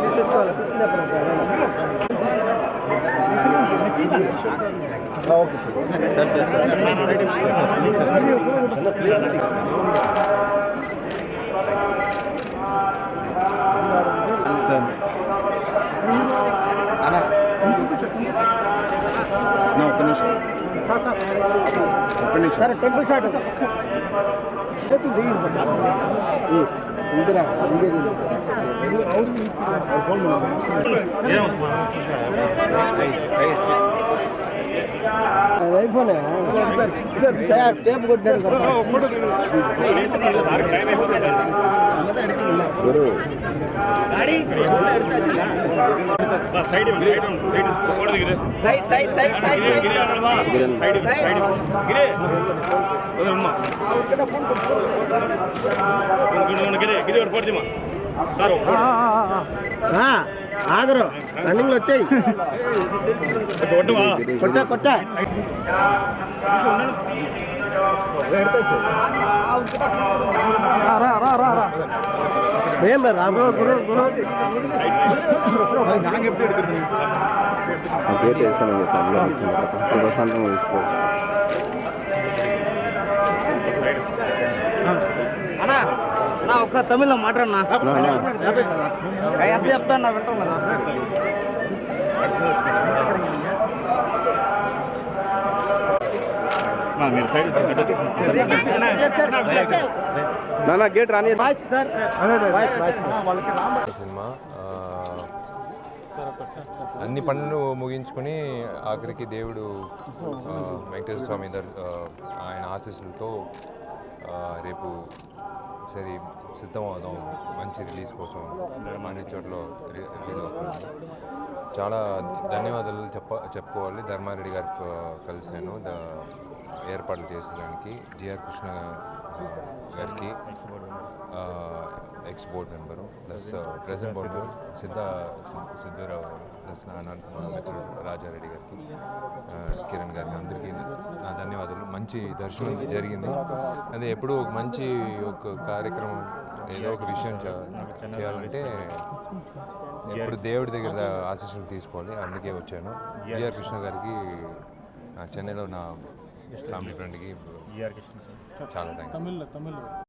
తీసేసుకోవాలి okay sir ఒక్క నిమిషం సార్ టెంపుల్ షాట్ ఇందిరా ఇంకేది ఐఫోన్ టేప్ కొట్టాడు ఆగరు రన్నింగ్ వచ్చాయి కొట్ట కొట్ట ఏం రాబో గురు గురు గేట్ వేసాను ప్రశాంతంగా తీసుకోవచ్చు అన్నా ఒకసారి తమిళ్లో మాట్లాడనా ఎంత చెప్తాను నా వింటాం కదా గేట్ రాని సినిమా అన్ని పనులు ముగించుకొని ఆఖరికి దేవుడు వెంకటేశ్వర స్వామి ఆయన ఆశీస్సులతో రేపు సరే సిద్ధం అవుదాం మంచి రిలీజ్ కోసం అన్ని చోట్ల రిలీజ్ అవుతుంది. చాలా ధన్యవాదాలు చెప్పుకోవాలి. ధర్మారెడ్డి గారికి కలిశాను ఏర్పాట్లు చేసేదానికి, జిఆర్ కృష్ణ గారికి ex board member plus president board Siddhu Rao గారు ప్లస్ మిత్రుడు రాజారెడ్డి గారికి, కిరణ్ గారికి, అందరికీ నా ధన్యవాదాలు. మంచి దర్శనం జరిగింది. అదే ఎప్పుడు ఒక మంచి ఒక కార్యక్రమం ఏదో ఒక విషయం చేయాలంటే ఎప్పుడు దేవుడి దగ్గర ఆశీస్సులు తీసుకోవాలి. అందుకే వచ్చాను. జిఆర్ కృష్ణ గారికి చెన్నైలో నా ఫ్యామిలీ ఫ్రెండ్కి చాలా థ్యాంక్స్.